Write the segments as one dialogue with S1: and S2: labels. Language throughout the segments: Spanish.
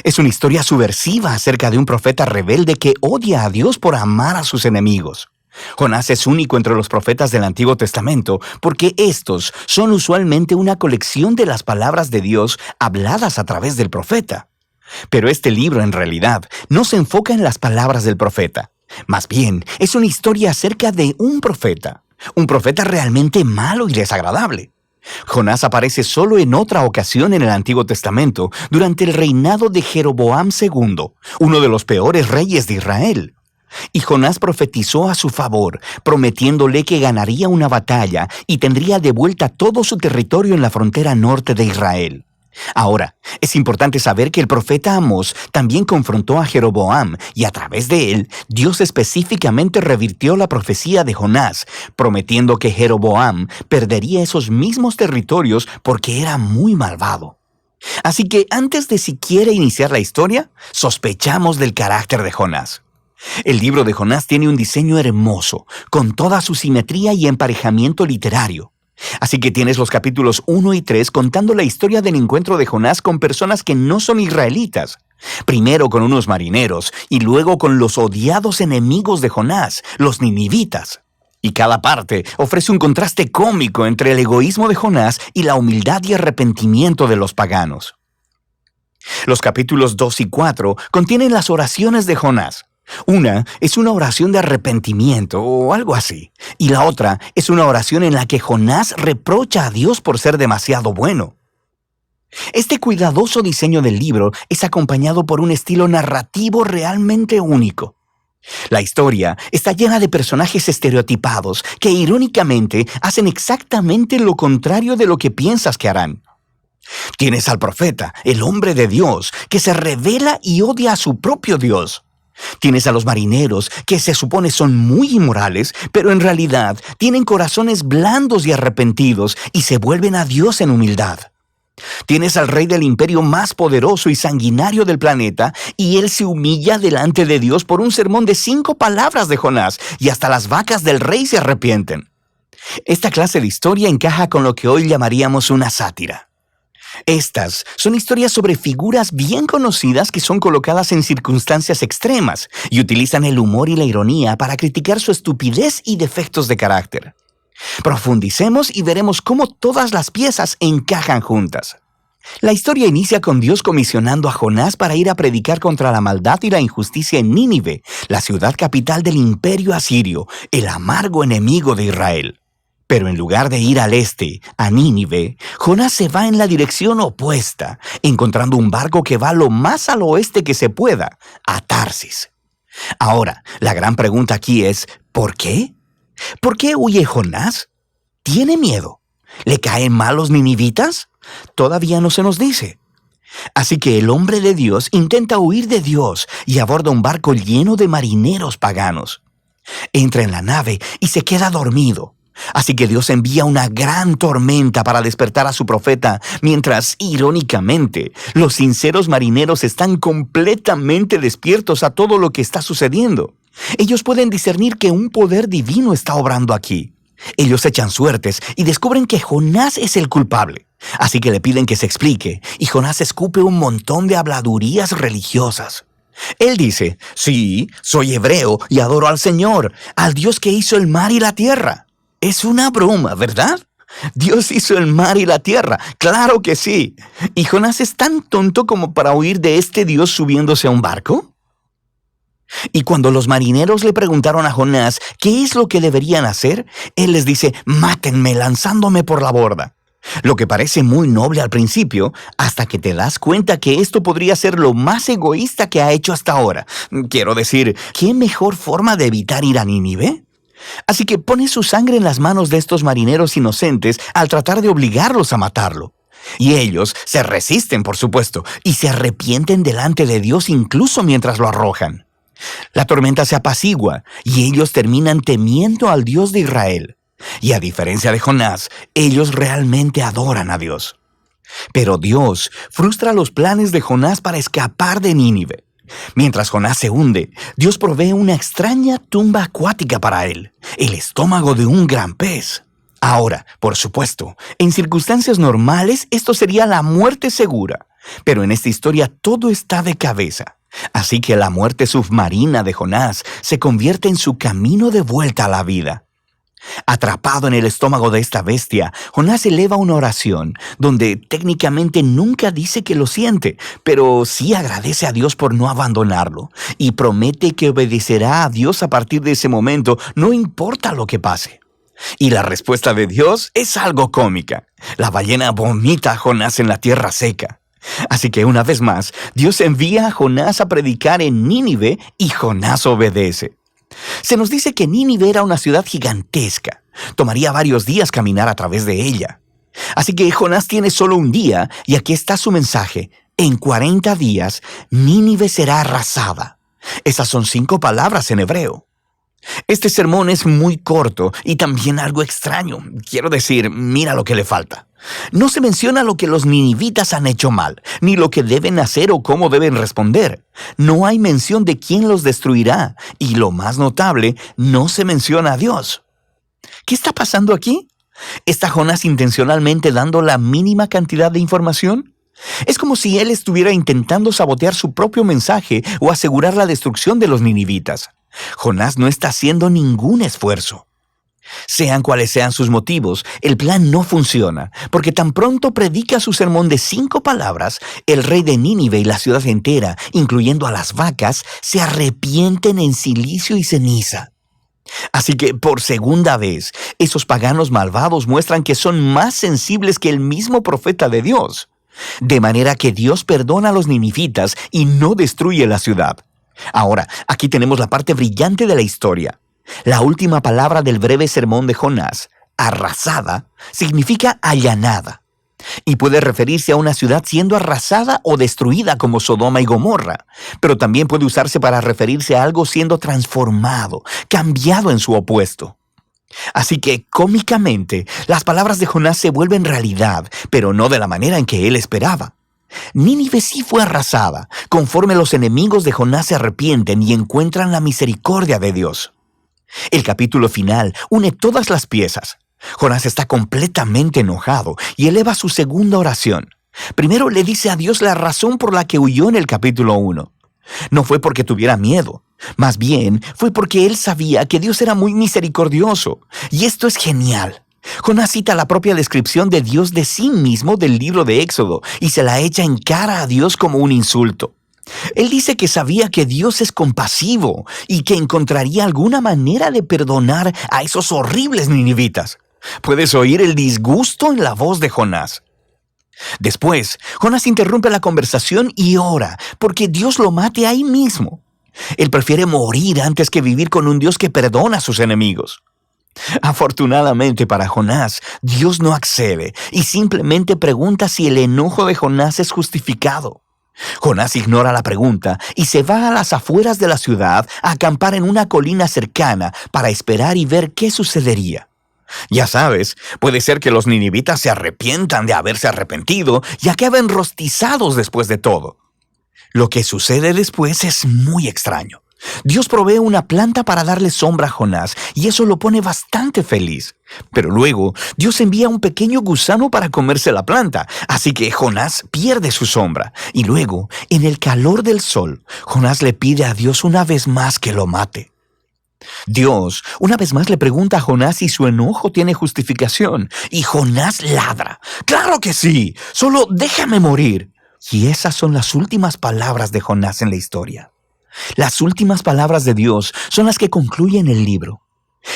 S1: Es una historia subversiva acerca de un profeta rebelde que odia a Dios por amar a sus enemigos. Jonás es único entre los profetas del Antiguo Testamento porque estos son usualmente una colección de las palabras de Dios habladas a través del profeta. Pero este libro en realidad no se enfoca en las palabras del profeta. Más bien, es una historia acerca de un profeta realmente malo y desagradable. Jonás aparece solo en otra ocasión en el Antiguo Testamento, durante el reinado de Jeroboam II, uno de los peores reyes de Israel. Y Jonás profetizó a su favor, prometiéndole que ganaría una batalla y tendría de vuelta todo su territorio en la frontera norte de Israel. Ahora, es importante saber que el profeta Amós también confrontó a Jeroboam y a través de él, Dios específicamente revirtió la profecía de Jonás, prometiendo que Jeroboam perdería esos mismos territorios porque era muy malvado. Así que antes de siquiera iniciar la historia, sospechamos del carácter de Jonás. El libro de Jonás tiene un diseño hermoso, con toda su simetría y emparejamiento literario. Así que tienes los capítulos 1 y 3 contando la historia del encuentro de Jonás con personas que no son israelitas. Primero con unos marineros y luego con los odiados enemigos de Jonás, los ninivitas. Y cada parte ofrece un contraste cómico entre el egoísmo de Jonás y la humildad y arrepentimiento de los paganos. Los capítulos 2 y 4 contienen las oraciones de Jonás. Una es una oración de arrepentimiento o algo así, y la otra es una oración en la que Jonás reprocha a Dios por ser demasiado bueno. Este cuidadoso diseño del libro es acompañado por un estilo narrativo realmente único. La historia está llena de personajes estereotipados que irónicamente hacen exactamente lo contrario de lo que piensas que harán. Tienes al profeta, el hombre de Dios, que se revela y odia a su propio Dios. Tienes a los marineros, que se supone son muy inmorales, pero en realidad tienen corazones blandos y arrepentidos y se vuelven a Dios en humildad. Tienes al rey del imperio más poderoso y sanguinario del planeta, y él se humilla delante de Dios por un sermón de 5 palabras de Jonás, y hasta las vacas del rey se arrepienten. Esta clase de historia encaja con lo que hoy llamaríamos una sátira. Estas son historias sobre figuras bien conocidas que son colocadas en circunstancias extremas y utilizan el humor y la ironía para criticar su estupidez y defectos de carácter. Profundicemos y veremos cómo todas las piezas encajan juntas. La historia inicia con Dios comisionando a Jonás para ir a predicar contra la maldad y la injusticia en Nínive, la ciudad capital del imperio asirio, el amargo enemigo de Israel. Pero en lugar de ir al este, a Nínive, Jonás se va en la dirección opuesta, encontrando un barco que va lo más al oeste que se pueda, a Tarsis. Ahora, la gran pregunta aquí es, ¿por qué? ¿Por qué huye Jonás? ¿Tiene miedo? ¿Le caen mal los ninivitas? Todavía no se nos dice. Así que el hombre de Dios intenta huir de Dios y aborda un barco lleno de marineros paganos. Entra en la nave y se queda dormido. Así que Dios envía una gran tormenta para despertar a su profeta, mientras, irónicamente, los sinceros marineros están completamente despiertos a todo lo que está sucediendo. Ellos pueden discernir que un poder divino está obrando aquí. Ellos echan suertes y descubren que Jonás es el culpable. Así que le piden que se explique, y Jonás escupe un montón de habladurías religiosas. Él dice, sí, soy hebreo y adoro al Señor, al Dios que hizo el mar y la tierra. Es una broma, ¿verdad? Dios hizo el mar y la tierra, claro que sí. ¿Y Jonás es tan tonto como para huir de este Dios subiéndose a un barco? Y cuando los marineros le preguntaron a Jonás qué es lo que deberían hacer, él les dice, mátenme lanzándome por la borda. Lo que parece muy noble al principio, hasta que te das cuenta que esto podría ser lo más egoísta que ha hecho hasta ahora. Quiero decir, ¿qué mejor forma de evitar ir a Nínive? Así que pone su sangre en las manos de estos marineros inocentes al tratar de obligarlos a matarlo. Y ellos se resisten, por supuesto, y se arrepienten delante de Dios incluso mientras lo arrojan. La tormenta se apacigua y ellos terminan temiendo al Dios de Israel. Y a diferencia de Jonás, ellos realmente adoran a Dios. Pero Dios frustra los planes de Jonás para escapar de Nínive. Mientras Jonás se hunde, Dios provee una extraña tumba acuática para él, el estómago de un gran pez. Ahora, por supuesto, en circunstancias normales esto sería la muerte segura. Pero en esta historia todo está de cabeza. Así que la muerte submarina de Jonás se convierte en su camino de vuelta a la vida. Atrapado en el estómago de esta bestia, Jonás eleva una oración donde técnicamente nunca dice que lo siente, pero sí agradece a Dios por no abandonarlo y promete que obedecerá a Dios a partir de ese momento, no importa lo que pase. Y la respuesta de Dios es algo cómica. La ballena vomita a Jonás en la tierra seca. Así que una vez más, Dios envía a Jonás a predicar en Nínive y Jonás obedece. Se nos dice que Nínive era una ciudad gigantesca. Tomaría varios días caminar a través de ella. Así que Jonás tiene solo un día y aquí está su mensaje. En 40 días, Nínive será arrasada. Esas son 5 palabras en hebreo. Este sermón es muy corto y también algo extraño. Quiero decir, mira lo que le falta. No se menciona lo que los ninivitas han hecho mal, ni lo que deben hacer o cómo deben responder. No hay mención de quién los destruirá, y lo más notable, no se menciona a Dios. ¿Qué está pasando aquí? ¿Está Jonás intencionalmente dando la mínima cantidad de información? Es como si él estuviera intentando sabotear su propio mensaje o asegurar la destrucción de los ninivitas. Jonás no está haciendo ningún esfuerzo. Sean cuales sean sus motivos, el plan no funciona, porque tan pronto predica su sermón de 5 palabras, el rey de Nínive y la ciudad entera, incluyendo a las vacas, se arrepienten en silicio y ceniza. Así que, por segunda vez, esos paganos malvados muestran que son más sensibles que el mismo profeta de Dios. De manera que Dios perdona a los ninivitas y no destruye la ciudad. Ahora, aquí tenemos la parte brillante de la historia. La última palabra del breve sermón de Jonás, arrasada, significa allanada. Y puede referirse a una ciudad siendo arrasada o destruida como Sodoma y Gomorra. Pero también puede usarse para referirse a algo siendo transformado, cambiado en su opuesto. Así que, cómicamente, las palabras de Jonás se vuelven realidad, pero no de la manera en que él esperaba. Nínive sí fue arrasada, conforme los enemigos de Jonás se arrepienten y encuentran la misericordia de Dios. El capítulo final une todas las piezas. Jonás está completamente enojado y eleva su segunda oración. Primero le dice a Dios la razón por la que huyó en el capítulo 1. No fue porque tuviera miedo, más bien fue porque él sabía que Dios era muy misericordioso. Y esto es genial. Jonás cita la propia descripción de Dios de sí mismo del libro de Éxodo y se la echa en cara a Dios como un insulto. Él dice que sabía que Dios es compasivo y que encontraría alguna manera de perdonar a esos horribles ninivitas. Puedes oír el disgusto en la voz de Jonás. Después, Jonás interrumpe la conversación y ora porque Dios lo mate ahí mismo. Él prefiere morir antes que vivir con un Dios que perdona a sus enemigos. Afortunadamente para Jonás, Dios no accede y simplemente pregunta si el enojo de Jonás es justificado. Jonás ignora la pregunta y se va a las afueras de la ciudad a acampar en una colina cercana para esperar y ver qué sucedería. Ya sabes, puede ser que los ninivitas se arrepientan de haberse arrepentido y acaben rostizados después de todo. Lo que sucede después es muy extraño. Dios provee una planta para darle sombra a Jonás y eso lo pone bastante feliz. Pero luego, Dios envía un pequeño gusano para comerse la planta, así que Jonás pierde su sombra. Y luego, en el calor del sol, Jonás le pide a Dios una vez más que lo mate. Dios una vez más le pregunta a Jonás si su enojo tiene justificación, y Jonás ladra. ¡Claro que sí! ¡Solo déjame morir! Y esas son las últimas palabras de Jonás en la historia. Las últimas palabras de Dios son las que concluyen el libro.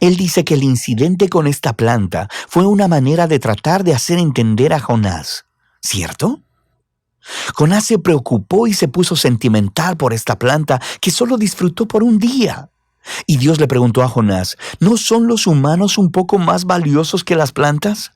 S1: Él dice que el incidente con esta planta fue una manera de tratar de hacer entender a Jonás, ¿cierto? Jonás se preocupó y se puso sentimental por esta planta que solo disfrutó por un día. Y Dios le preguntó a Jonás, ¿no son los humanos un poco más valiosos que las plantas?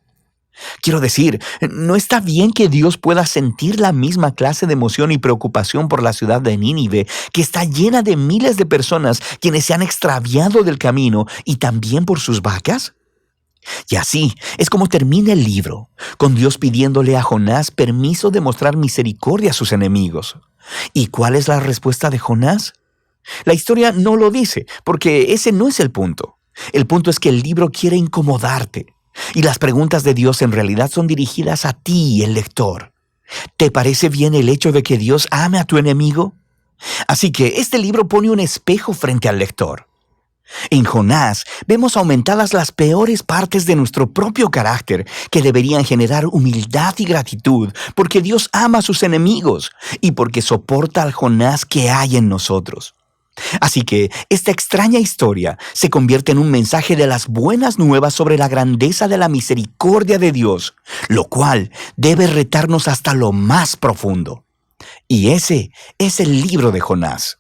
S1: Quiero decir, ¿no está bien que Dios pueda sentir la misma clase de emoción y preocupación por la ciudad de Nínive, que está llena de miles de personas quienes se han extraviado del camino, y también por sus vacas? Y así es como termina el libro, con Dios pidiéndole a Jonás permiso de mostrar misericordia a sus enemigos. ¿Y cuál es la respuesta de Jonás? La historia no lo dice, porque ese no es el punto. El punto es que el libro quiere incomodarte. Y las preguntas de Dios en realidad son dirigidas a ti, el lector. ¿Te parece bien el hecho de que Dios ame a tu enemigo? Así que este libro pone un espejo frente al lector. En Jonás vemos aumentadas las peores partes de nuestro propio carácter que deberían generar humildad y gratitud porque Dios ama a sus enemigos y porque soporta al Jonás que hay en nosotros. Así que esta extraña historia se convierte en un mensaje de las buenas nuevas sobre la grandeza de la misericordia de Dios, lo cual debe retarnos hasta lo más profundo. Y ese es el libro de Jonás.